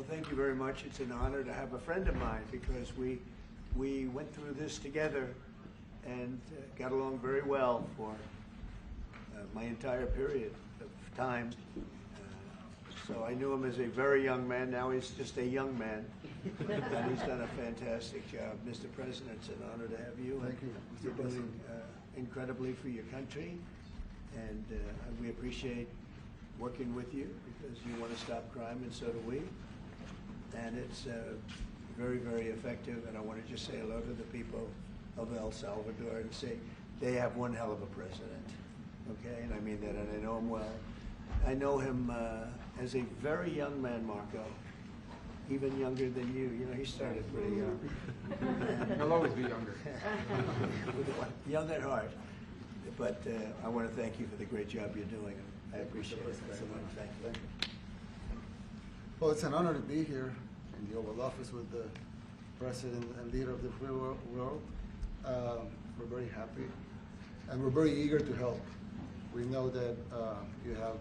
Well, thank you very much. It's an honor to have a friend of mine because we went through this together and got along very well for my entire period of time. So I knew him as a very young man. Now he's just a young man, and he's done a fantastic job. Mr. President, it's an honor to have you. Thank you, Mr. You're President. doing incredibly for your country, and we appreciate working with you because you want to stop crime, and so do we. And it's very, very effective. And I want to just say hello to the people of El Salvador and say they have one hell of a president. Okay, and I mean that, and I know him well. I know him as a very young man, Marco, even younger than you. You know, he started pretty young. He'll always be younger. Young at heart. But I want to thank you for the great job you're doing. I appreciate it very much. Thank you. Well, it's an honor to be here in the Oval Office with the President and leader of the free world. We're very happy, and we're very eager to help. We know that you have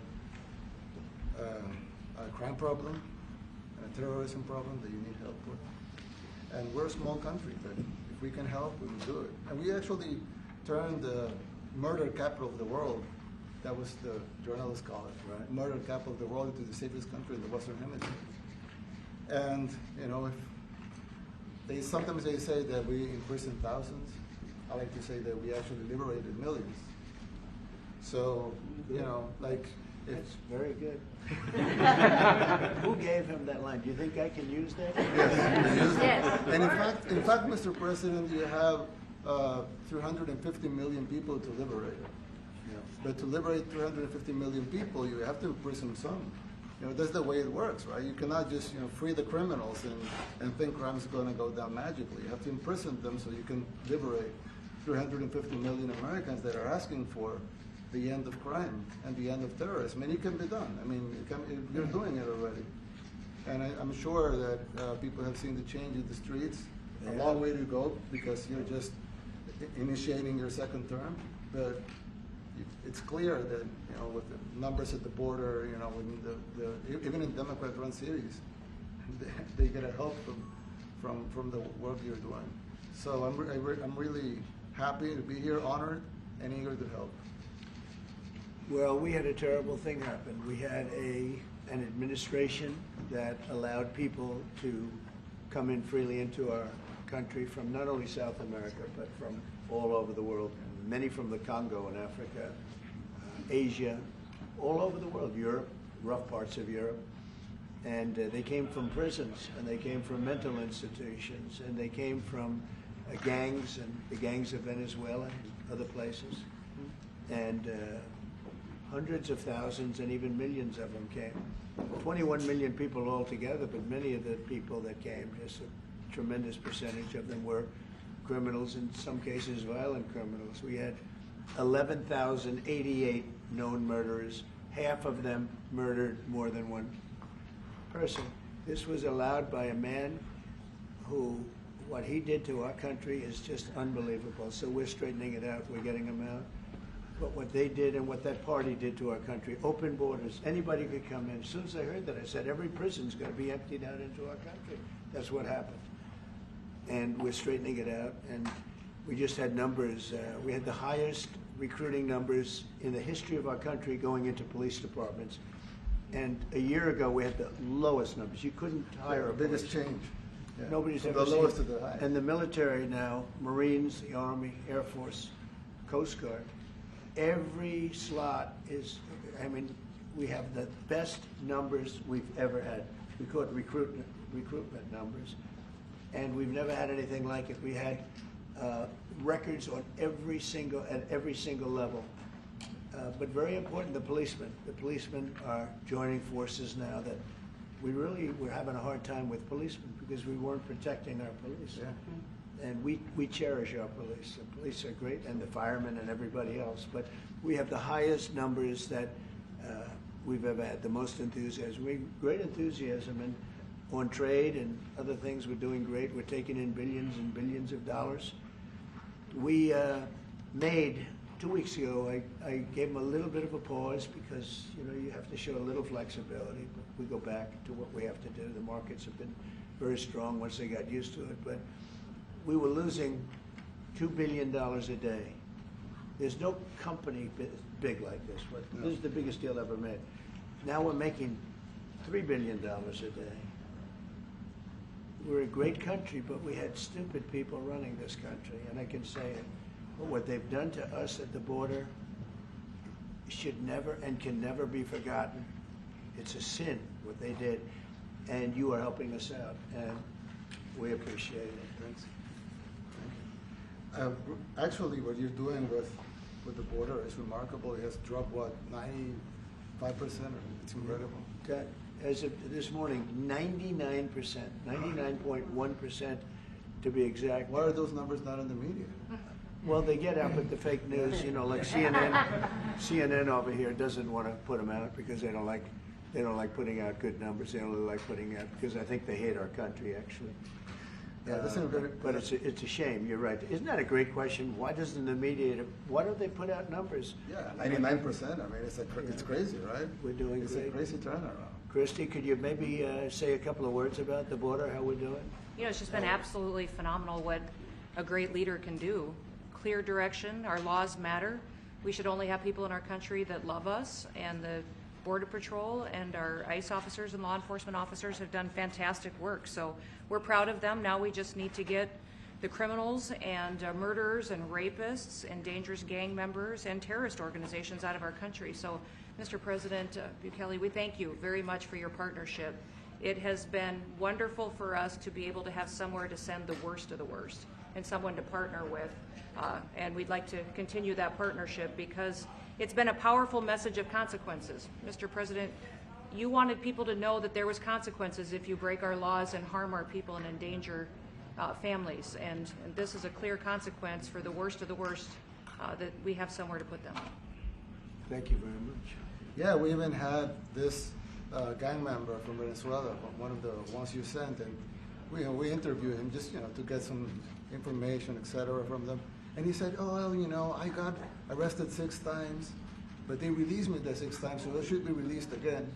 a crime problem, a terrorism problem that you need help with. And we're a small country, but if we can help, we will do it. And we actually turned the murder capital of the world, that was the journalists call it, right? Murder capital of the world, into the safest country in the Western Hemisphere. And, you know, if sometimes they say that we imprison thousands. I like to say that we actually liberated millions. So, you know, like, That's very good. Who gave him that line? Do you think I can use that? Yes. Yes. And in fact, Mr. President, you have 350 million people to liberate. Yeah. But to liberate 350 million people, you have to imprison some. You know, that's the way it works, right? You cannot just, you know, free the criminals and think crime is going to go down magically. You have to imprison them so you can liberate 350 million Americans that are asking for the end of crime and the end of terrorism. And it can be done. I mean, you're doing it already. And I'm sure that people have seen the change in the streets. A long way to go because you're just initiating your second term. But it's clear that, you know, with the numbers at the border, you know, when even in Democrat-run cities, they get a help from the work you're doing. So I'm really happy to be here, honored, and eager to help. Well, we had a terrible thing happen. We had an administration that allowed people to come in freely into our country from not only South America, but from all over the world, many from the Congo in Africa, Asia, all over the world, Europe, rough parts of Europe. And they came from prisons, and they came from mental institutions, and they came from gangs, and the gangs of Venezuela and other places. And hundreds of thousands and even millions of them came. 21 million people altogether, but many of the people that came, just a tremendous percentage of them were criminals, in some cases violent criminals. We had 11,088 known murderers. Half of them murdered more than one person. This was allowed by a man who, what he did to our country is just unbelievable. So we're straightening it out. We're getting them out. But what they did and what that party did to our country, open borders, anybody could come in. As soon as I heard that, I said, every prison's going to be emptied out into our country. That's what happened. And we're straightening it out. And we just had numbers. We had the highest recruiting numbers in the history of our country going into police departments. And a year ago, we had the lowest numbers. You couldn't hire a biggest police. change. Yeah. Nobody's From ever the seen. lowest to the highest. And the military now, Marines, the Army, Air Force, Coast Guard, every slot is, I mean, we have the best numbers we've ever had. We call it recruitment numbers. And we've never had anything like it. We had records on at every single level. But very important, the policemen. The policemen are joining forces now that we're having a hard time with policemen because we weren't protecting our police. Yeah. And we cherish our police. The police are great, and the firemen and everybody else. But we have the highest numbers that we've ever had, the most enthusiasm. Great enthusiasm. And on trade and other things, we're doing great. We're taking in billions and billions of dollars. We made 2 weeks ago, I gave them a little bit of a pause because, you know, you have to show a little flexibility. But we go back to what we have to do. The markets have been very strong once they got used to it. But we were losing $2 billion a day. There's no company big like this. No. This is the biggest deal ever made. Now we're making $3 billion a day. We're a great country, but we had stupid people running this country, and I can say it. But what they've done to us at the border should never and can never be forgotten. It's a sin, what they did, and you are helping us out, and we appreciate it. Thanks. Thank you. Actually, what you're doing with the border is remarkable. It has dropped, what, 95%? It's incredible. That, as of this morning, 99%, 99.1% to be exact. Why are those numbers not in the media? Well, they get out with the fake news, you know, like CNN over here doesn't want to put them out because they don't like putting out good numbers. They only like putting out because I think they hate our country, actually. Yeah, that's a very. But it's a shame. You're right. Isn't that a great question? Why doesn't the media? Why don't they put out numbers? Yeah, 99%. I mean, it's crazy, right? We're doing It's great. a crazy turnaround. Christy, could you maybe say a couple of words about the border? How we're doing? You know, it's just been absolutely phenomenal what a great leader can do. Clear direction. Our laws matter. We should only have people in our country that love us, and the Border Patrol and our ICE officers and law enforcement officers have done fantastic work. So we're proud of them. Now we just need to get the criminals and murderers and rapists and dangerous gang members and terrorist organizations out of our country. So, Mr. President Bukele, we thank you very much for your partnership. It has been wonderful for us to be able to have somewhere to send the worst of the worst and someone to partner with. And we'd like to continue that partnership because it's been a powerful message of consequences. Mr. President, you wanted people to know that there was consequences if you break our laws and harm our people and endanger families. And this is a clear consequence for the worst of the worst that we have somewhere to put them. Thank you very much. Yeah, we even had this gang member from Venezuela, one of the ones you sent, and we interviewed him just to get some information, etc., from them. And he said, "Oh, well, I got arrested 6 times, but they released me the 6 times, so I should be released again."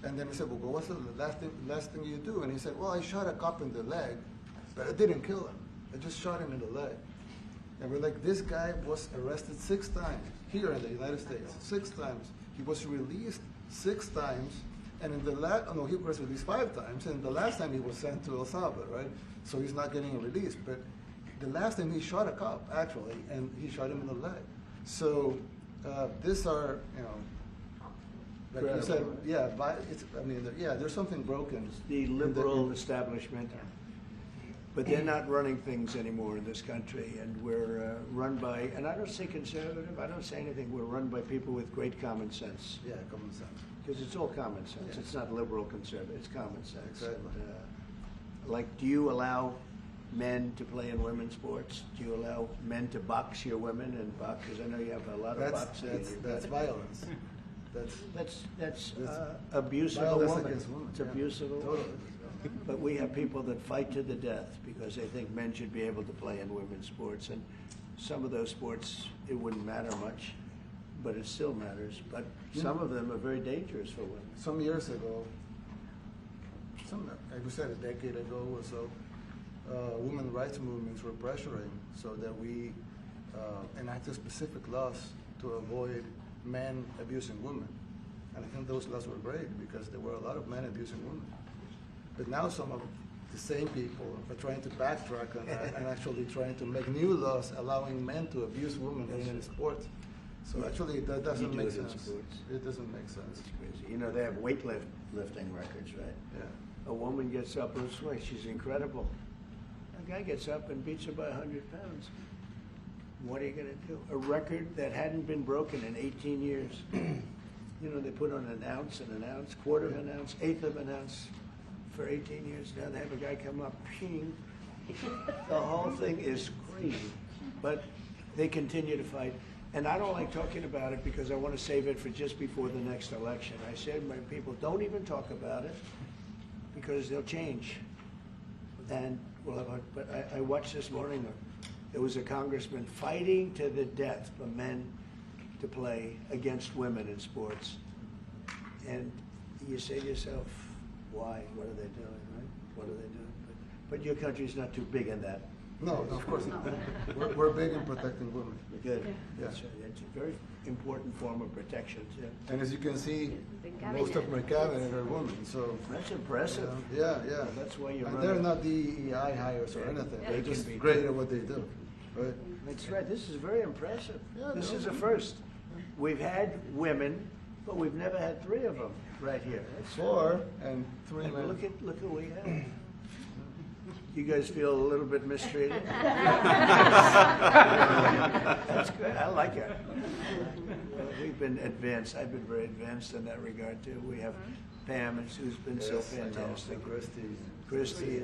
And then we said, "Well, what's the last thing you do?" And he said, "Well, I shot a cop in the leg, but I didn't kill him. I just shot him in the leg." And we're like, this guy was arrested 6 times here in the United States, 6 times. He was released 6 times, and in the he was released 5 times, and the last time he was sent to El Salvador, right? So he's not getting released. But the last time he shot a cop, actually, and he shot him in the leg. So these are, like you said, yeah, there's something broken. It's the liberal establishment. But they're not running things anymore in this country, and we're run by, and I don't say conservative, I don't say anything, we're run by people with great common sense. Yeah, common sense. Because it's all common sense. Yeah. It's not liberal conservative, it's common sense. Exactly. And, like, do you allow men to play in women's sports? Do you allow men to box your women and box? Because I know you have a lot of boxing. That's violence. That's abuse of a violence woman. against women. It's Yeah, abuse of a woman. totally. But we have people that fight to the death because they think men should be able to play in women's sports. And some of those sports, it wouldn't matter much, but it still matters. But some of them are very dangerous for women. Some years ago, like we said, a decade ago or so, women rights movements were pressuring so that we enacted specific laws to avoid men abusing women. And I think those laws were great because there were a lot of men abusing women. But now some of the same people are trying to backtrack on that and actually trying to make new laws allowing men to abuse women in sports. So actually that doesn't make sense. It doesn't make sense. It's crazy. You know, they have weightlifting records, right? Yeah. A woman gets up and swings. She's incredible. A guy gets up and beats her by 100 pounds. What are you going to do? A record that hadn't been broken in 18 years. They put on an ounce, quarter of an ounce, eighth of an ounce for 18 years. Now they have a guy come up, ping. The whole thing is crazy. But they continue to fight. And I don't like talking about it because I want to save it for just before the next election. I said to my people, don't even talk about it because they'll change. And but I watched this morning, there was a congressman fighting to the death for men to play against women in sports. And you say to yourself, why? What are they doing, right? What are they doing? But your country's not too big in that. No, of course not. We're big in protecting women. Good. Yeah. That's right. It's a very important form of protection, too. And as you can see, cabinet. most of my cabinet are women, so. That's impressive. Yeah, yeah. That's why you're And they're running. not DEI hires or anything. They They're can just be great too. at what they do, right? That's right. This is very impressive. Yeah, This no. is a first. We've had women, but we've never had 3 of them right here. That's 4 and 3 And men. look who we have. You guys feel a little bit mistreated? That's good. I like it. We've been advanced. I've been very advanced in that regard too. We have Pam, and who's been so Yes, I know. fantastic. And Christy,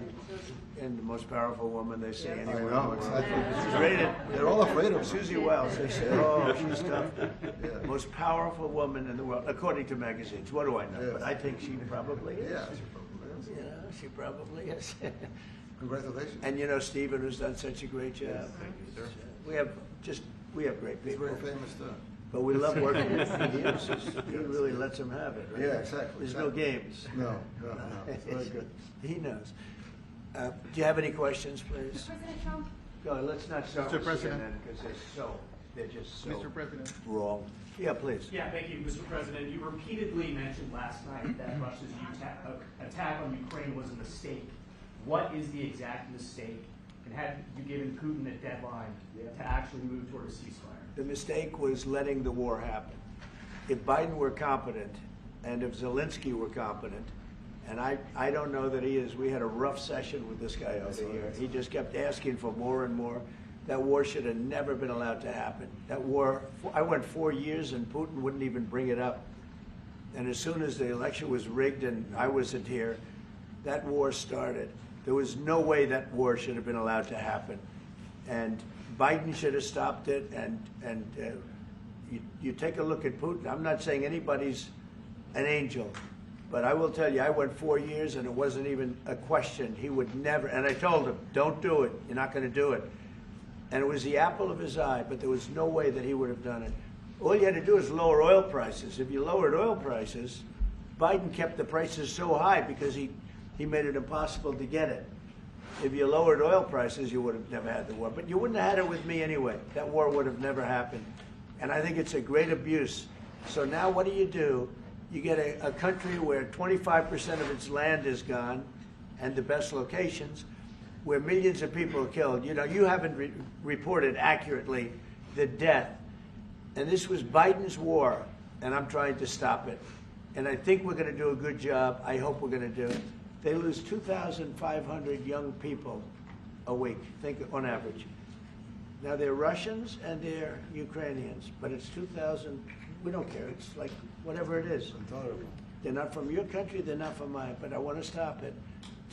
and the most powerful woman they see I anywhere. in the know, world. exactly. She's rated. They're all afraid of her. Susie Wells. They say, oh, she's tough. Yeah. Most powerful woman in the world, according to magazines. What do I know? Yes. But I think she probably is. Yeah, she probably is. You know, she probably is. Congratulations. And you know, Stephen, who's done such a great job. Thank you, sir. We have great He's people. very famous too. But we love working with him. He really lets them have it, right? Yeah, exactly, There's no exactly. games. No, no, no. It's very good. He knows. Do you have any questions, please? President Trump, Go, let's not start Mr. with President. CNN, because they're just so Mr. President. wrong. Yeah, please. Yeah, thank you, Mr. President. You repeatedly mentioned last night that Russia's attack on Ukraine was a mistake. What is the exact mistake? And have you given Putin a deadline to actually move toward a ceasefire? The mistake was letting the war happen. If Biden were competent, and if Zelensky were competent, and I don't know that he is, we had a rough session with this guy over here. He just kept asking for more and more. That war should have never been allowed to happen. That war, I went 4 years and Putin wouldn't even bring it up. And as soon as the election was rigged and I wasn't here, that war started. There was no way that war should have been allowed to happen. And Biden should have stopped it. And you take a look at Putin. I'm not saying anybody's an angel, but I will tell you, I went 4 years and it wasn't even a question. He would never, and I told him, don't do it. You're not going to do it. And it was the apple of his eye, but there was no way that he would have done it. All you had to do is lower oil prices. If you lowered oil prices, Biden kept the prices so high because he made it impossible to get it. If you lowered oil prices, you would have never had the war. But you wouldn't have had it with me anyway. That war would have never happened. And I think it's a great abuse. So now what do? You get a country where 25% of its land is gone, and the best locations, where millions of people are killed. You know, you haven't reported accurately the death. And this was Biden's war, and I'm trying to stop it. And I think we're going to do a good job. I hope we're going to do it. They lose 2,500 young people a week, think on average. Now they're Russians and they're Ukrainians, but it's 2,000. We don't care. It's like whatever it is. Intolerable. They're not from your country. They're not from mine. But I want to stop it.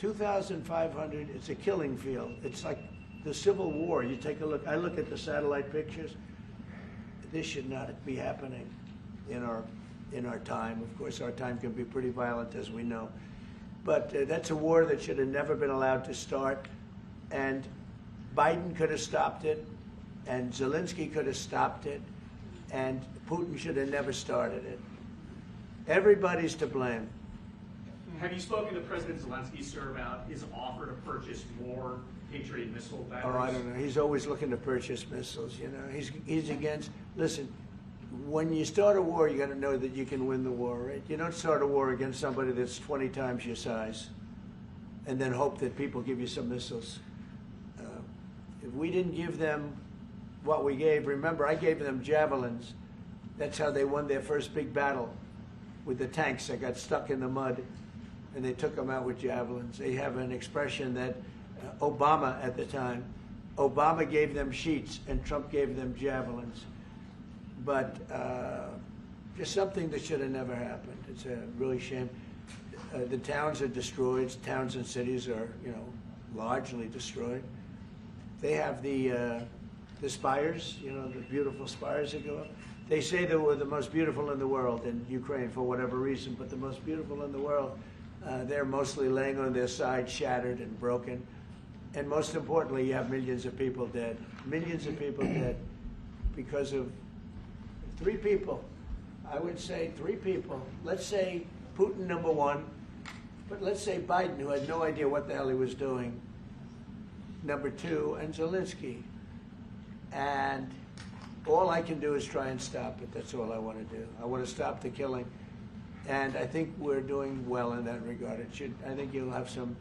2,500. It's a killing field. It's like the Civil War. You take a look. I look at the satellite pictures. This should not be happening in our time. Of course, our time can be pretty violent, as we know. But that's a war that should have never been allowed to start. And Biden could have stopped it, and Zelensky could have stopped it, and Putin should have never started it. Everybody's to blame. Have you spoken to President Zelensky, sir, about his offer to purchase more Patriot missile batteries? Oh, I don't know. He's always looking to purchase missiles. You know, he's against. Listen, when you start a war, you got to know that you can win the war, right? You don't start a war against somebody that's 20 times your size, and then hope that people give you some missiles. If we didn't give them what we gave, remember, I gave them javelins. That's how they won their first big battle with the tanks that got stuck in the mud, and they took them out with javelins. They have an expression that Obama at the time, Obama gave them sheets and Trump gave them javelins. But just something that should have never happened. It's a really shame. The towns are destroyed. Towns and cities are, largely destroyed. They have the spires, the beautiful spires that go up. They say they were the most beautiful in the world in Ukraine for whatever reason, but the most beautiful in the world, they're mostly laying on their side, shattered and broken. And most importantly, you have millions of people dead. Millions of people dead because of Three people. I would say three people. Let's say Putin, number one, but let's say Biden, who had no idea what the hell he was doing, number two, and Zelensky. And all I can do is try and stop it. That's all I want to do. I want to stop the killing. And I think we're doing well in that regard. I think you'll have some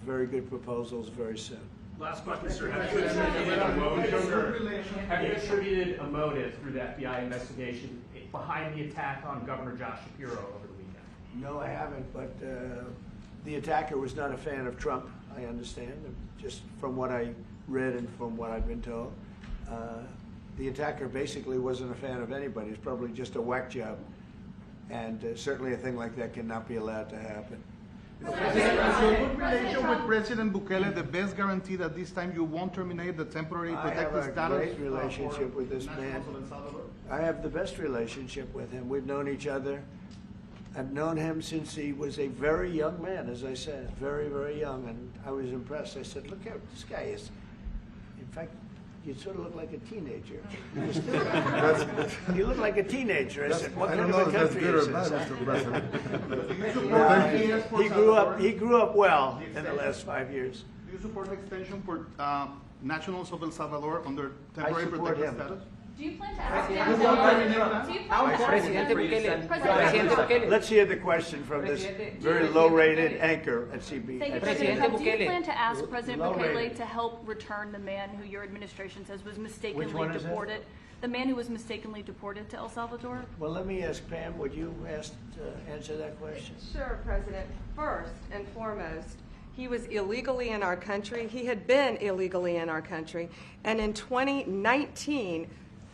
very good proposals very soon. Last question, sir. Have you attributed a motive, sir? Have you attributed a motive through the FBI investigation behind the attack on Governor Josh Shapiro over the weekend? No, I haven't, but the attacker was not a fan of Trump, I understand, just from what I read and from what I've been told. The attacker basically wasn't a fan of anybody. It's probably just a whack job. And certainly a thing like that cannot be allowed to happen. Your good relation with President Bukele, the best guarantee that this time you won't terminate the temporary I have protected a status? great relationship with this man. I have the best relationship with him. We've known each other. I've known him since he was a very young man, as I said, very, very young, and I was impressed. I said, look how this guy is. In fact, you sort of look like a teenager. You look like a teenager. I said, what kind of a country is this? He grew up well in the last 5 years. Do you support extension for nationals of El Salvador under I temporary support protected him. status? Do you plan to ask him? Let's hear the question from this very low-rated anchor at CB. Thank you, President Trump. Do you plan to ask President Bukele to help return the man who your administration says was mistakenly Which one is that? deported? The man who was mistakenly deported to El Salvador? Well, let me ask Pam, would you answer that question? Sure, President. First and foremost, he was illegally in our country. He had been illegally in our country. And in 2019,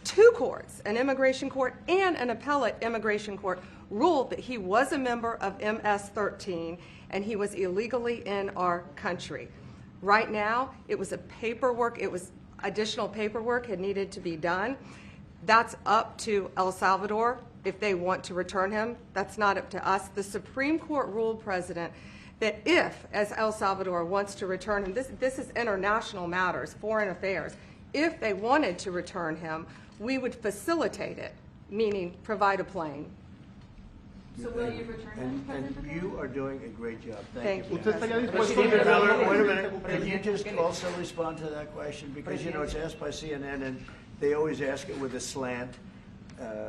two courts, an immigration court and an appellate immigration court, ruled that he was a member of MS-13 and he was illegally in our country. Right now, it was additional paperwork had needed to be done. That's up to El Salvador if they want to return him. That's not up to us. The Supreme Court ruled, President, that if, as El Salvador wants to return him, this is international matters, foreign affairs, if they wanted to return him, we would facilitate it, meaning provide a plane. So will you return him, President And Bukele? you are doing a great job. Thank you. ¿Usted estaría dispuesto Stephen a Miller, wait a minute. Can you just also respond to that question? Because, you know, it's asked by CNN, and they always ask it with a slant,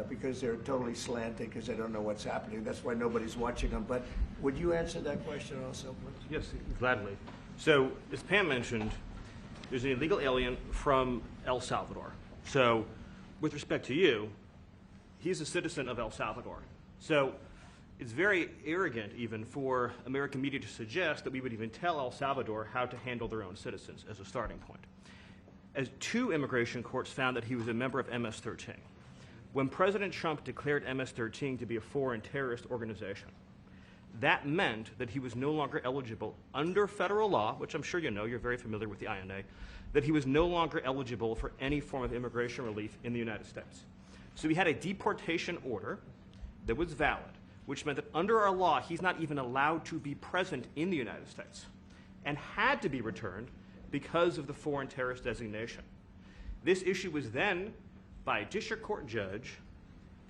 because they're totally slanted, because they don't know what's happening. That's why nobody's watching them. But would you answer that question also, please? Yes, gladly. So, as Pam mentioned, there's an illegal alien from El Salvador. So, with respect to you, he's a citizen of El Salvador. So, it's very arrogant even for American media to suggest that we would even tell El Salvador how to handle their own citizens as a starting point. As two immigration courts found that he was a member of MS-13. When President Trump declared MS-13 to be a foreign terrorist organization, that meant that he was no longer eligible under federal law, which I'm sure you know, you're very familiar with the INA, that he was no longer eligible for any form of immigration relief in the United States. So we had a deportation order that was valid, which meant that under our law, he's not even allowed to be present in the United States and had to be returned because of the foreign terrorist designation. This issue was then, by a district court judge,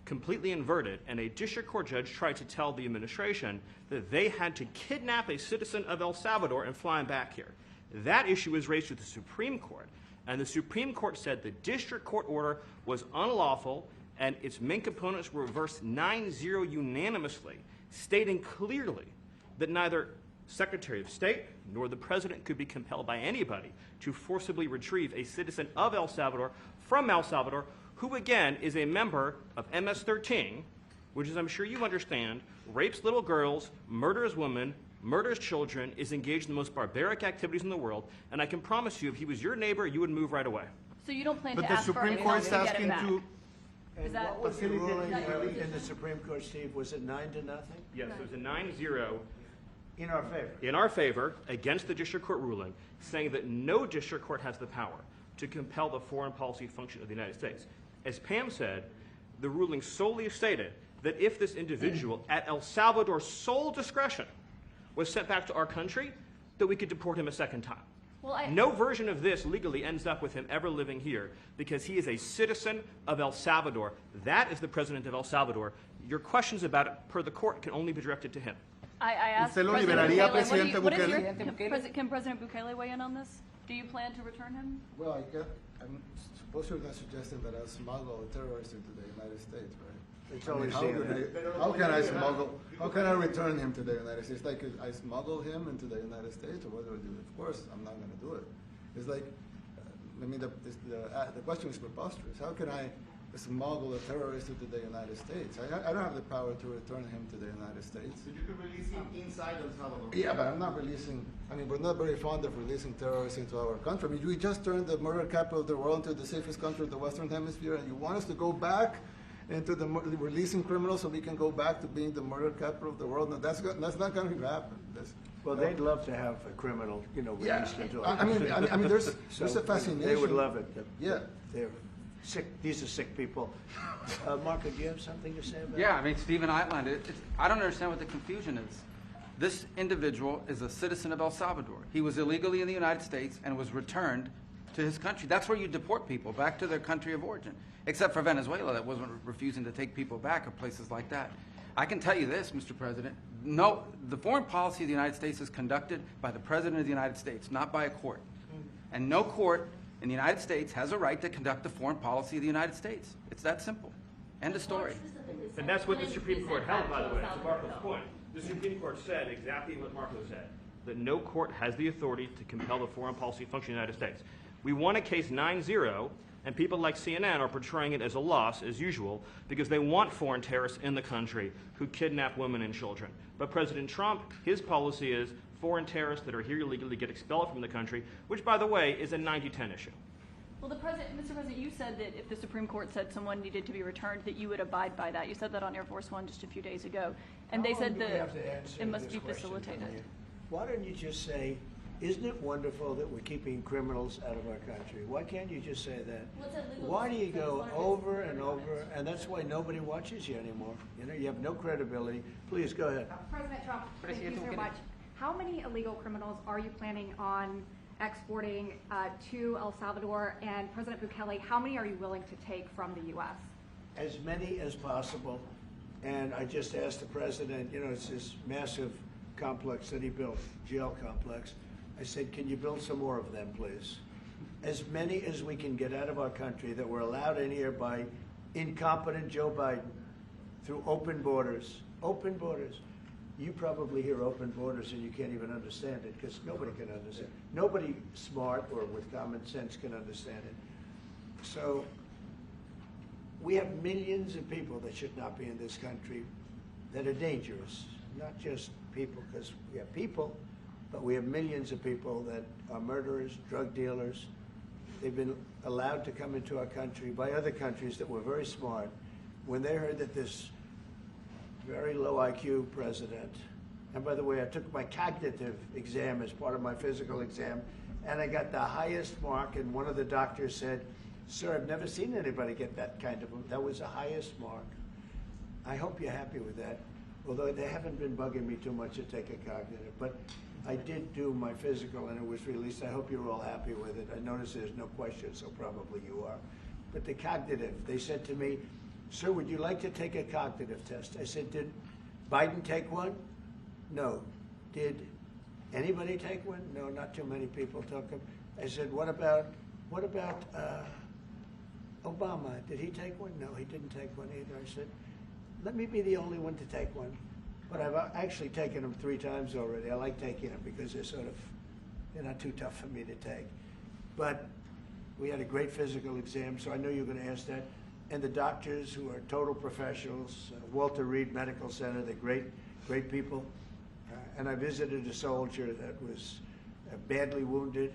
completely inverted, and a district court judge tried to tell the administration that they had to kidnap a citizen of El Salvador and fly him back here. That issue was raised to the Supreme Court, and the Supreme Court said the district court order was unlawful, and its main components were reversed 9-0 unanimously, stating clearly that neither Secretary of State nor the President could be compelled by anybody to forcibly retrieve a citizen of El Salvador from El Salvador, who again is a member of MS-13, which, as I'm sure you understand, rapes little girls, murders women, murders children, is engaged in the most barbaric activities in the world, and I can promise you, if he was your neighbor, you would move right away. So you don't plan But to the ask for Supreme anyone Court is to get asking him back? to... And that- what was the ruling that your in position? the Supreme Court, Steve? Was it 9-0? Yes, it was a 9-0 In our favor. in our favor against the district court ruling, saying that no district court has the power to compel the foreign policy function of the United States. As Pam said, the ruling solely stated that if this individual, at El Salvador's sole discretion, was sent back to our country, that we could deport him a second time. No version of this legally ends up with him ever living here because he is a citizen of El Salvador. That is the president of El Salvador. Your questions about it, per the court, can only be directed to him. I asked ¿Usted lo President liberaría, Bukele, Presidente what is Bukele? can President Bukele weigh in on this? Do you plan to return him? Well, I'm suppose you're not suggesting that I smuggle a terrorist into the United States, right? It's I mean, always how can I smuggle? How can I return him to the United States? Like I smuggle him into the United States, or what do I do? Of course, I'm not going to do it. It's like, I mean, the question is preposterous. How can I smuggle a terrorist into the United States? I don't have the power to return him to the United States. So you could release him inside El Salvador. Yeah, but I'm not releasing. I mean, we're not very fond of releasing terrorists into our country. I mean, we just turned the murder capital of the world into the safest country of the Western Hemisphere, and you want us to go back into releasing criminals so we can go back to being the murder capital of the world? No, that's not going to happen. Well, they'd love to have a criminal, released into our I mean, there's a So fascination. They would love it. Yeah. They're sick. These are sick people. Marco, do you have something to say about Yeah, I mean, Stephen outlined it. I don't understand what the confusion is. This individual is a citizen of El Salvador. He was illegally in the United States and was returned to his country. That's where you deport people, back to their country of origin, except for Venezuela that wasn't refusing to take people back, or places like that. I can tell you this, Mr. President. No, the foreign policy of the United States is conducted by the President of the United States, not by a court. And no court in the United States has a right to conduct the foreign policy of the United States. It's that simple. End of story. And that's what the Supreme Court held, by the way, to Marco's point. The Supreme Court said exactly what Marco said, that no court has the authority to compel the foreign policy function of the United States. We won a case 9-0, and people like CNN are portraying it as a loss, as usual, because they want foreign terrorists in the country who kidnap women and children. But President Trump, his policy is foreign terrorists that are here illegally get expelled from the country, which, by the way, is a 90-10 issue. Well, Mr. President, you said that if the Supreme Court said someone needed to be returned, that you would abide by that. You said that on Air Force One just a few days ago, and they said that it must be facilitated. Why don't you just say, isn't it wonderful that we're keeping criminals out of our country? Why can't you just say that? Why do you go over and over? And that's why nobody watches you anymore. You have no credibility. Please, go ahead. President Trump, thank you so much. How many illegal criminals are you planning on exporting to El Salvador? And President Bukele, how many are you willing to take from the U.S.? As many as possible. And I just asked the president, it's this massive complex that he built, jail complex. I said, can you build some more of them, please? As many as we can get out of our country that were allowed in here by incompetent Joe Biden through open borders. Open borders. You probably hear open borders and you can't even understand it because nobody can understand it. Nobody smart or with common sense can understand it. So we have millions of people that should not be in this country that are dangerous. Not just people, because we have people, but we have millions of people that are murderers, drug dealers. They've been allowed to come into our country by other countries that were very smart. When they heard that this very low IQ president, and by the way, I took my cognitive exam as part of my physical exam, and I got the highest mark, and one of the doctors said, sir, I've never seen anybody get that kind of, that was the highest mark. I hope you're happy with that, although they haven't been bugging me too much to take a cognitive, but I did do my physical and it was released. I hope you're all happy with it. I notice there's no question, so probably you are. But the cognitive, they said to me, sir, would you like to take a cognitive test? I said, did Biden take one? No. Did anybody take one? No, not too many people took them. I said, what about Obama? Did he take one? No, he didn't take one either. I said, let me be the only one to take one. But I've actually taken them 3 times already. I like taking them because they're not too tough for me to take. But we had a great physical exam, so I know you're going to ask that. And the doctors who are total professionals, Walter Reed Medical Center, they're great people. And I visited a soldier that was badly wounded,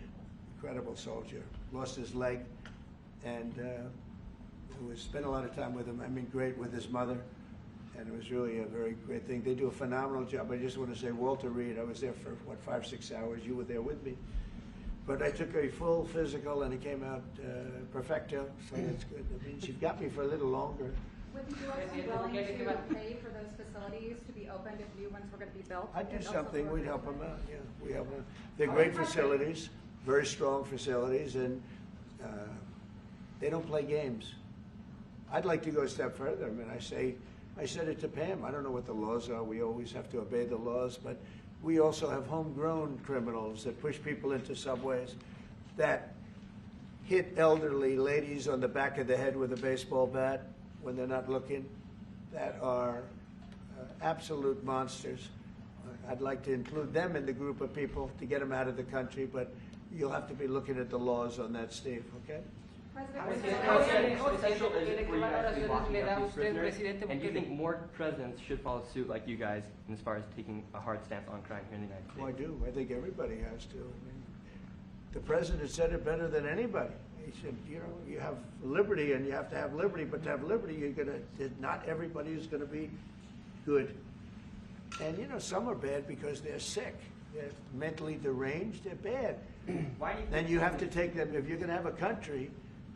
incredible soldier, lost his leg, and spent a lot of time with him. I mean, great with his mother. And it was really a very great thing. They do a phenomenal job. I just want to say, Walter Reed, I was there for, 5-6 hours. You were there with me. But I took a full physical, and it came out perfecto, so that's good. That means you've got me for a little longer. Would the U.S. be willing to pay for those facilities to be opened if new ones were going to be built? I'd do something. We'd help them out, yeah. We help them. They're great facilities. very strong facilities, and they don't play games. I'd like to go a step further. I mean, I said it to Pam. I don't know what the laws are. We always have to obey the laws, but we also have homegrown criminals that push people into subways, that hit elderly ladies on the back of the head with a baseball bat when they're not looking, that are absolute monsters. I'd like to include them in the group of people to get them out of the country, but you'll have to be looking at the laws on that, Steve, okay? How essential is it for you guys to be locking up these prisoners? And do you think more presidents should follow suit like you guys as far as taking a hard stance on crime here in the United States? Well, I do. I think everybody has to. I mean, the president said it better than anybody. He said, you know, you have liberty and you have to have liberty, but to have liberty, not everybody is going to be good. And, you know, some are bad because they're sick. They're mentally deranged. They're bad. Why do you Then you have to take them, if you're going to have a country,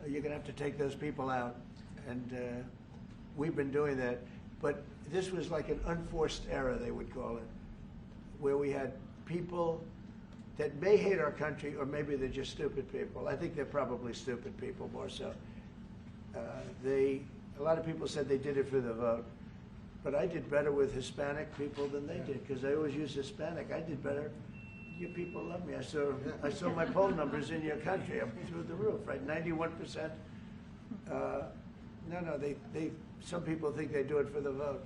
you're going to have to take those people out. And we've been doing that. But this was like an unforced error, they would call it, where we had people that may hate our country, or maybe they're just stupid people. I think they're probably stupid people more so. A lot of people said they did it for the vote. But I did better with Hispanic people than they did, because they always use Hispanic. I did better. You people love me. I saw my poll numbers in your country up through the roof, right? 91%. Some people think they do it for the vote.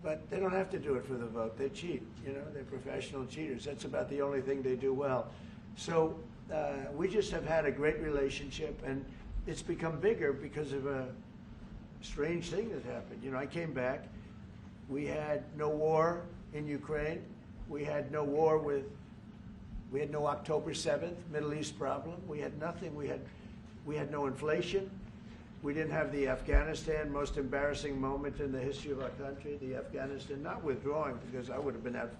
But they don't have to do it for the vote. They cheat, you know, they're professional cheaters. That's about the only thing they do well. So we just have had a great relationship, and it's become bigger because of a strange thing that happened. You know, I came back. We had no war in Ukraine. We had no war we had no October 7th Middle East problem. We had nothing. We had no inflation. We didn't have the Afghanistan, most embarrassing moment in the history of our country, the Afghanistan, not withdrawing, because I would have been out,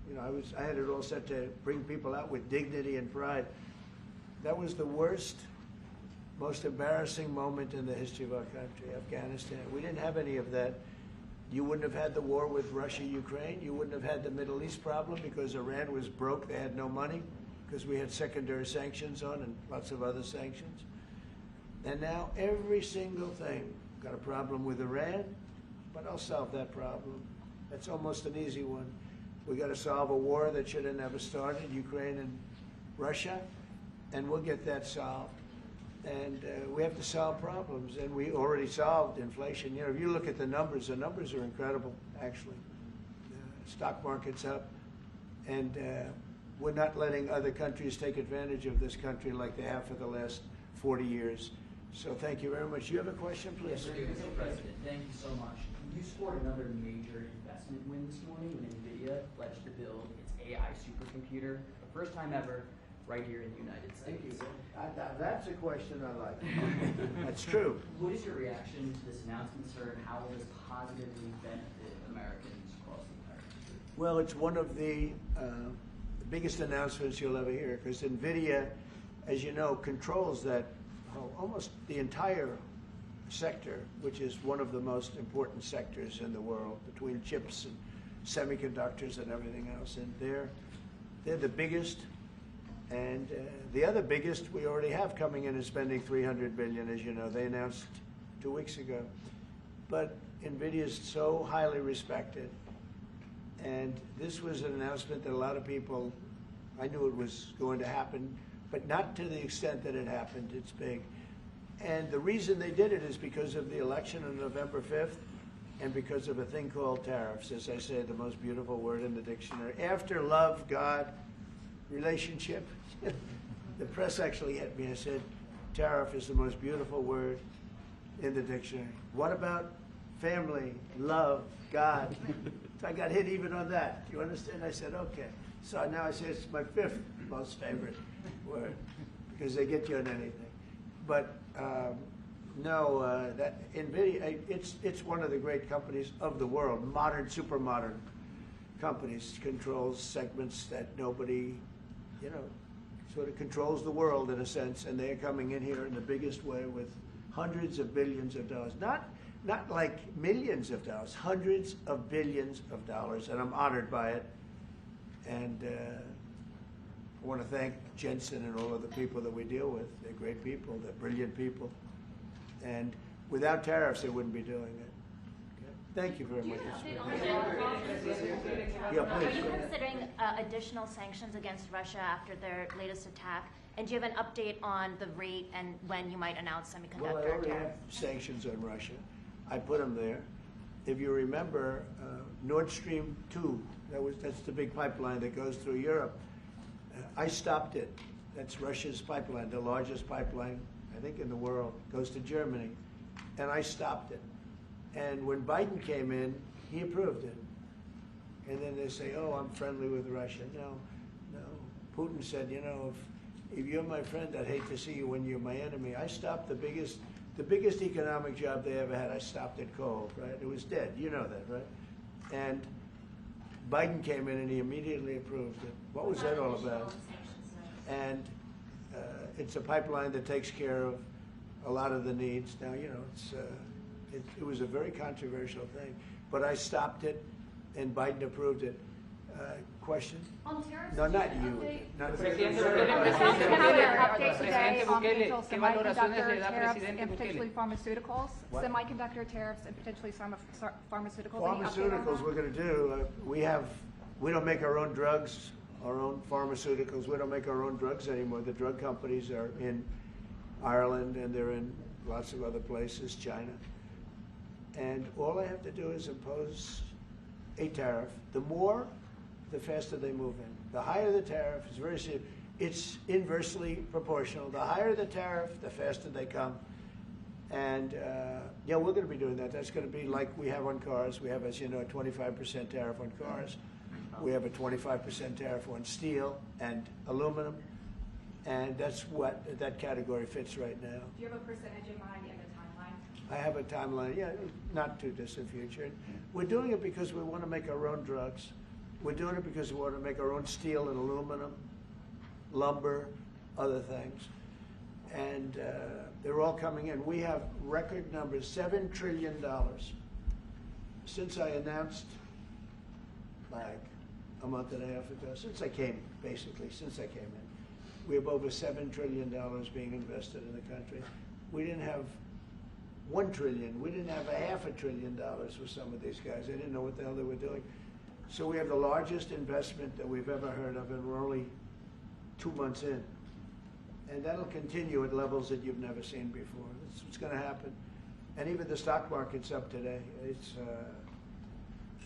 you know, I had it all set to bring people out with dignity and pride. That was the worst, most embarrassing moment in the history of our country, Afghanistan. We didn't have any of that. You wouldn't have had the war with Russia, Ukraine. You wouldn't have had the Middle East problem because Iran was broke. They had no money because we had secondary sanctions on and lots of other sanctions. And now every single thing, got a problem with Iran, but I'll solve that problem. That's almost an easy one. We got to solve a war that should have never started, Ukraine and Russia, and we'll get that solved. And we have to solve problems, and we already solved inflation. You know, if you look at the numbers are incredible, actually. Stock market's up, and we're not letting other countries take advantage of this country like they have for the last 40 years. So thank you very much. You have a question, please? Yes, Mr. President, thank you so much. You scored another major investment win this morning when NVIDIA pledged to build its AI supercomputer, the first time ever, right here in the United States. Thank you. That's a question I like. That's true. What is your reaction to this announcement, sir, and how will this positively benefit Americans across the entire country? Well, it's one of the biggest announcements you'll ever hear, because NVIDIA, as you know, controls that almost the entire sector, which is one of the most important sectors in the world, between chips and semiconductors and everything else. And they're the biggest. And the other biggest we already have coming in is spending $300 billion, as you know. They announced 2 weeks ago. But NVIDIA is so highly respected. And this was an announcement that a lot of people, I knew it was going to happen, but not to the extent that it happened. It's big. And the reason they did it is because of the election on November 5th and because of a thing called tariffs. As I say, the most beautiful word in the dictionary. After love, God, relationship. The press actually hit me and said, tariff is the most beautiful word in the dictionary. What about family, love, God? So I got hit even on that. Do you understand? I said, okay. So now I say it's my 5th most favorite word because they get you on anything. But that NVIDIA, it's one of the great companies of the world, modern, super modern companies, controls segments that nobody, you know, sort of controls the world in a sense, and they're coming in here in the biggest way with hundreds of billions of dollars. Not like millions of dollars, hundreds of billions of dollars, and I'm honored by it. And I want to thank Jensen and all of the people that we deal with. They're great people. They're brilliant people. And without tariffs, they wouldn't be doing it. Okay? Thank you very much. Yeah, Are please. you considering additional sanctions against Russia after their latest attack? And do you have an update on the rate and when you might announce Well, I semiconductor already have tariffs? sanctions on Russia. I put them there. If you remember, Nord Stream 2, that's the big pipeline that goes through Europe. I stopped it. That's Russia's pipeline, the largest pipeline, I think, in the world. Goes to Germany. And I stopped it. And when Biden came in, he approved it. And then they say, oh, I'm friendly with Russia. No. Putin said, you know, if you're my friend, I'd hate to see you when you're my enemy. I stopped the biggest economic job they ever had. I stopped it cold, right? It was dead. You know that, right? And Biden came in and he immediately approved it. What was that all about? And it's a pipeline that takes care of a lot of the needs. Now, you know, it was a very controversial thing, but I stopped it, and Biden approved it. Question? On tariffs, No, not did you. update- Not Presidente update today on potential semiconductor tariffs and potentially pharmaceuticals. What? Semiconductor tariffs and potentially pharmaceuticals. Any update on Pharmaceuticals, that? we're going to do. We don't make our own drugs, our own pharmaceuticals. We don't make our own drugs anymore. The drug companies are in Ireland and they're in lots of other places, China. And all I have to do is impose a tariff. The more, the faster they move in. The higher the tariff, is very serious. It's inversely proportional. The higher the tariff, the faster they come. And yeah, we're going to be doing that. That's going to be like we have on cars. We have, as you know, a 25% tariff on cars. We have a 25% tariff on steel and aluminum. And that's what that category fits right now. Do you have a percentage in mind and a timeline? I have a timeline, yeah, not too distant future. We're doing it because we want to make our own drugs. We're doing it because we want to make our own steel and aluminum, lumber, other things. And they're all coming in. We have record numbers, $7 trillion. Since I announced, like a month and a half ago, since I came in, we have over $7 trillion being invested in the country. We didn't have $1 trillion. We didn't have $500 billion for some of these guys. They didn't know what the hell they were doing. So we have the largest investment that we've ever heard of, and we're only 2 months in. And that'll continue at levels that you've never seen before. That's what's going to happen. And even the stock market's up today. It's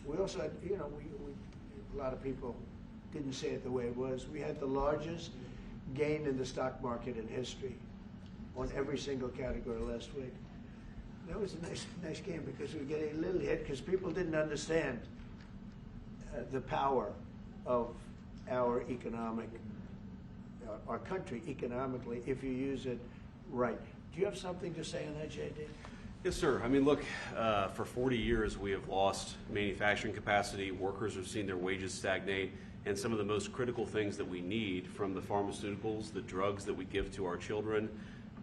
we also had, you know, a lot of people didn't say it the way it was. We had the largest gain in the stock market in history on every single category last week. That was a nice game because we were getting a little hit because people didn't understand the power of our our country economically if you use it right. Do you have something to say on that, JD? Yes, sir. I mean, look, for 40 years we have lost manufacturing capacity. Workers have seen their wages stagnate. And some of the most critical things that we need, from the pharmaceuticals, the drugs that we give to our children,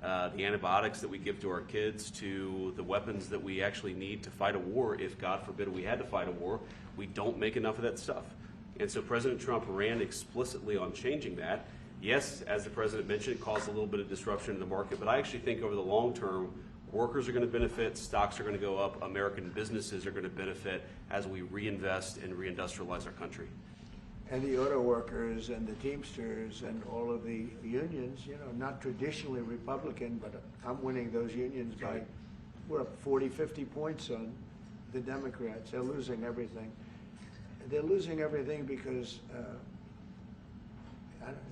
the antibiotics that we give to our kids, to the weapons that we actually need to fight a war, if God forbid we had to fight a war, we don't make enough of that stuff. And so President Trump ran explicitly on changing that. Yes, as the president mentioned, it caused a little bit of disruption in the market, but I actually think over the long term, workers are going to benefit, stocks are going to go up, American businesses are going to benefit as we reinvest and reindustrialize our country. And the auto workers and the Teamsters and all of the unions, you know, not traditionally Republican, but I'm winning those unions by, we're up 40, 50 points on the Democrats. They're losing everything. They're losing everything because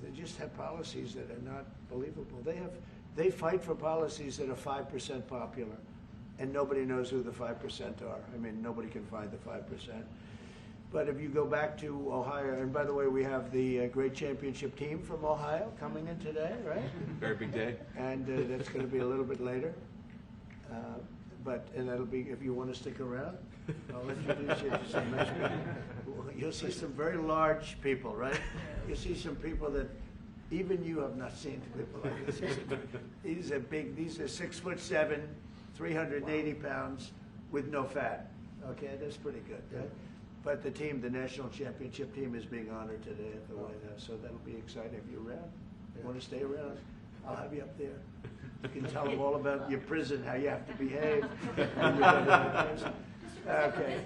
they just have policies that are not believable. They fight for policies that are 5% popular, and nobody knows who the 5% are. I mean, nobody can find the 5%. But if you go back to Ohio, and by the way, we have the great championship team from Ohio coming in today, right? Very big day. And that's going to be a little bit later. And that'll be, if you want to stick around, I'll introduce you to some nice people. You'll see some very large people, right? You'll see some people that even you have not seen people like this. These are big, these are 6'7", 380 pounds with no fat. Okay, that's pretty good, right? But the team, the national championship team, is being honored today at the White House, so that'll be exciting. If you're around, you want to stay around, I'll have you up there. You can tell them all about your prison, how you have to behave. when you're in prison. Okay.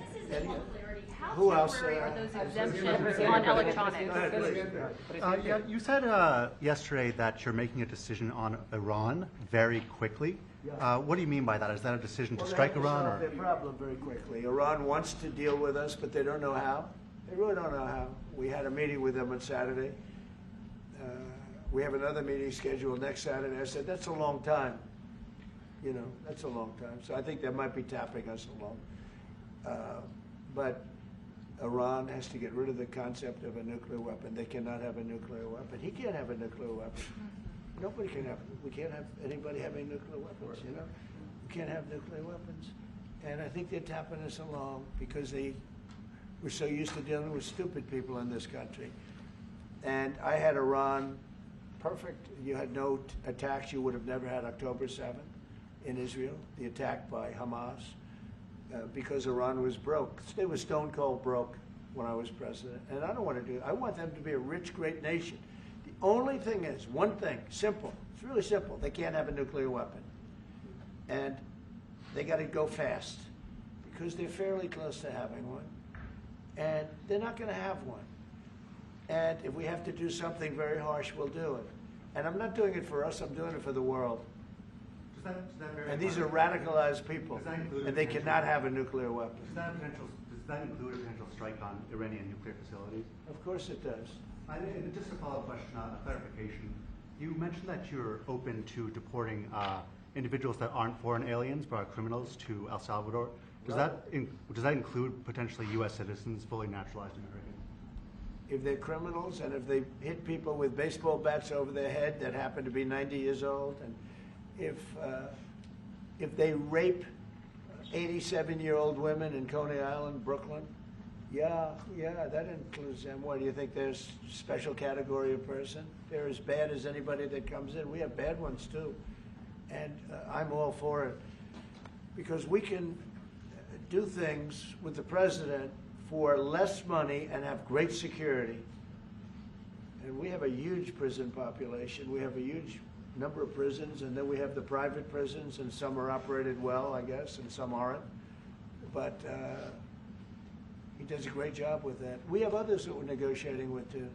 Who else? Temporary are those exemptions on electronics? Go ahead, please. Yeah, you said yesterday that you're making a decision on Iran very quickly. What do you mean by that? Is that a decision to strike Iran? Solve their problem very quickly. Iran wants to deal with us, but they don't know how. They really don't know how. We had a meeting with them on Saturday. We have another meeting scheduled next Saturday. I said, that's a long time. You know, that's a long time. So I think they might be tapping us along. But Iran has to get rid of the concept of a nuclear weapon. They cannot have a nuclear weapon. He can't have a nuclear weapon. Nobody can have. We can't have anybody having nuclear weapons. You know, we can't have nuclear weapons. And I think they're tapping us along because we're so used to dealing with stupid people in this country. And I had Iran perfect. You had no attacks. You would have never had October 7th in Israel, the attack by Hamas. Because Iran was broke. They were stone cold broke when I was president. And I don't want to do it. I want them to be a rich, great nation. The only thing is, one thing, simple. It's really simple. They can't have a nuclear weapon. And they got to go fast because they're fairly close to having one. And they're not going to have one. And if we have to do something very harsh, we'll do it. And I'm not doing it for us. I'm doing it for the world. And these are radicalized people, and they cannot have a nuclear weapon. Does that include a potential strike on Iranian nuclear facilities? Of course it does. Just a follow-up question, a clarification. You mentioned that you're open to deporting individuals that aren't foreign aliens but are criminals to El Salvador. Does that include potentially U.S. citizens, fully naturalized Americans? If they're criminals and if they hit people with baseball bats over their head that happen to be 90 years old, and if they rape 87-year-old women in Coney Island, Brooklyn, yeah, that includes them. What do you think? There's a special category of person? They're as bad as anybody that comes in. We have bad ones too, and I'm all for it because we can do things with the president for less money and have great security. And we have a huge prison population. We have a huge number of prisons, and then we have the private prisons, and some are operated well, I guess, and some aren't. But he does a great job with that. We have others that we're negotiating with too.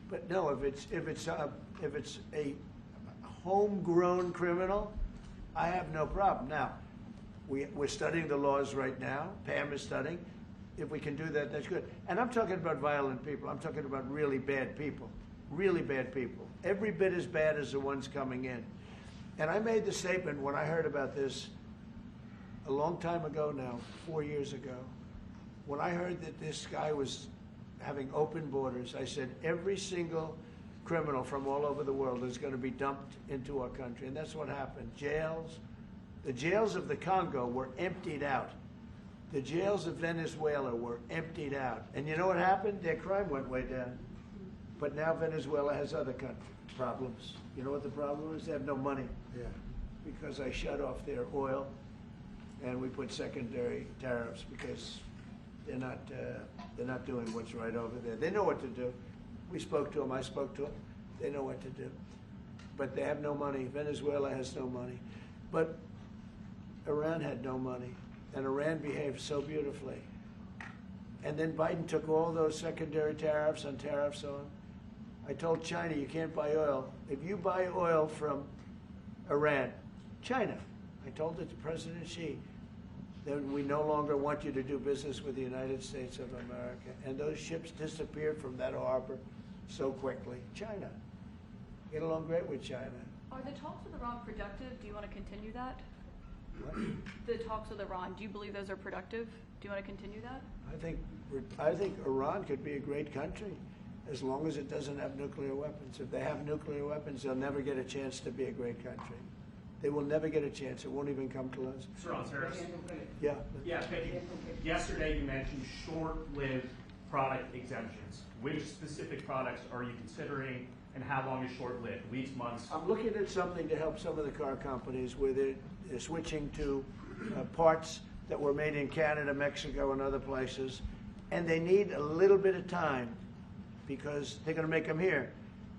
But no, if it's a homegrown criminal, I have no problem. Now, we're studying the laws right now. Pam is studying. If we can do that, that's good. And I'm talking about violent people. I'm talking about really bad people. Really bad people. Every bit as bad as the ones coming in. And I made the statement when I heard about this a long time ago now, 4 years ago. When I heard that this guy was having open borders, I said every single criminal from all over the world is going to be dumped into our country. And that's what happened. The jails of the Congo were emptied out. The jails of Venezuela were emptied out. And you know what happened? Their crime went way down. But now Venezuela has other problems. You know what the problem is? They have no money. Yeah. Because I shut off their oil, and we put secondary tariffs because they're not doing what's right over there. They know what to do. We spoke to them. I spoke to them. They know what to do. But they have no money. Venezuela has no money. But Iran had no money, and Iran behaved so beautifully. And then Biden took all those secondary tariffs and tariffs on. I told China, you can't buy oil. If you buy oil from Iran, China, I told it to President Xi, then we no longer want you to do business with the United States of America. And those ships disappeared from that harbor so quickly. China. Get along great with China. Are the talks with Iran productive? Do you want to continue that? What? The talks with Iran, do you believe those are productive? Do you want to continue that? I think Iran could be a great country as long as it doesn't have nuclear weapons. If they have nuclear weapons, they'll never get a chance to be a great country. They will never get a chance. It won't even come close. Sir, Harris. Yeah. Yeah, thank you. Yesterday you mentioned short-lived product exemptions. Which specific products are you considering, and how long is short-lived? Weeks, months? I'm looking at something to help some of the car companies where they're switching to parts that were made in Canada, Mexico, and other places, And they need a little bit of time because they're going to make them here.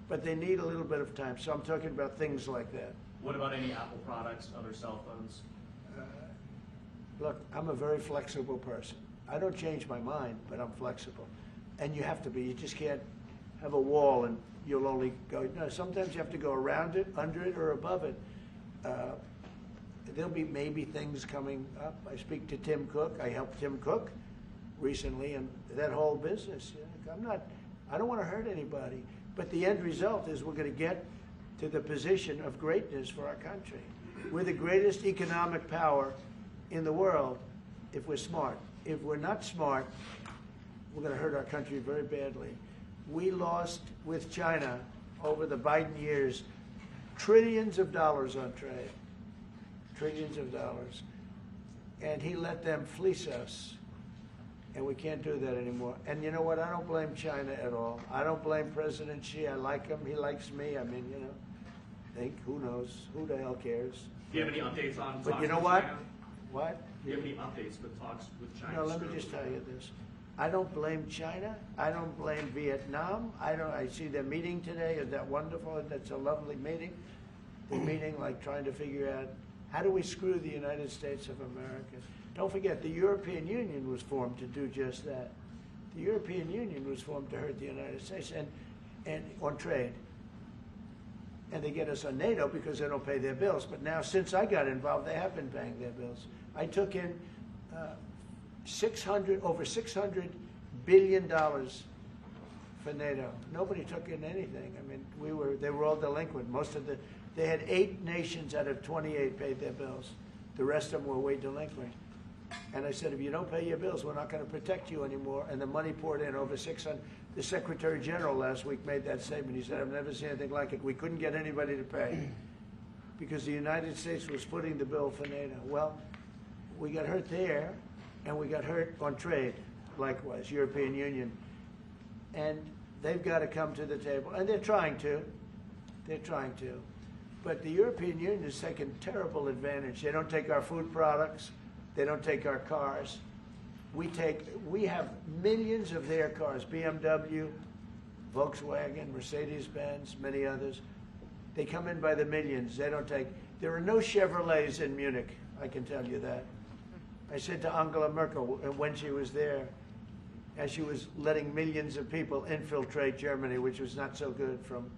But they need a little bit of time. So I'm talking about things like that. What about any Apple products, other cell phones? Look, I'm a very flexible person. I don't change my mind, but I'm flexible. And you have to be. You just can't have a wall and you'll only go. No, sometimes you have to go around it, under it, or above it. There'll be maybe things coming up. I speak to Tim Cook. I helped Tim Cook recently, and that whole business. I don't want to hurt anybody. But the end result is we're going to get to the position of greatness for our country. We're the greatest economic power in the world if we're smart. If we're not smart, we're going to hurt our country very badly. We lost with China over the Biden years trillions of dollars on trade. Trillions of dollars. And he let them fleece us. And we can't do that anymore. And you know what? I don't blame China at all. I don't blame President Xi. I like him. He likes me. I mean, who knows? Who the hell cares? Do you have any updates on talks But you know with what? China? What? Do you have any updates with talks with China? No, let me just tell you this. I don't blame China. I don't blame Vietnam. I see they're meeting today. Is that wonderful? That's a lovely meeting. They're meeting like trying to figure out how do we screw the United States of America. Don't forget, the European Union was formed to do just that. The European Union was formed to hurt the United States and on trade. And they get us on NATO because they don't pay their bills. But now, since I got involved, they have been paying their bills. I took in over $600 billion for NATO. Nobody took in anything. I mean, they were all delinquent. They had 8 nations out of 28 paid their bills. The rest of them were way delinquent. And I said, if you don't pay your bills, we're not going to protect you anymore. And the money poured in over 600. The Secretary General last week made that statement. He said, I've never seen anything like it. We couldn't get anybody to pay because the United States was footing the bill for NATO. Well, we got hurt there, and we got hurt on trade, likewise, European Union. And they've got to come to the table. And they're trying to. They're trying to. But the European Union has taken terrible advantage. They don't take our food products. They don't take our cars. We have millions of their cars, BMW, Volkswagen, Mercedes-Benz, many others. They come in by the millions. They don't take, there are no Chevrolets in Munich, I can tell you that. I said to Angela Merkel when she was there, as she was letting millions of people infiltrate Germany, which was not so good from,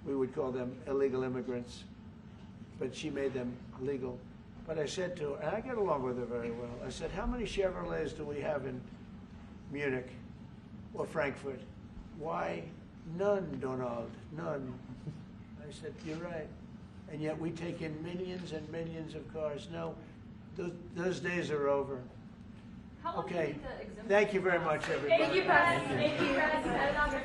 we would call them illegal immigrants, but she made them legal. But I said to her, and I get along with her very well, I said, how many Chevrolets do we have in Munich or Frankfurt? Why, none, Donald, none. I said, you're right. And yet we take in millions and millions of cars. No, those days are over. How long do you Okay, think the exemption thank you very lasts? much, everybody. Thank you, President. Thank you.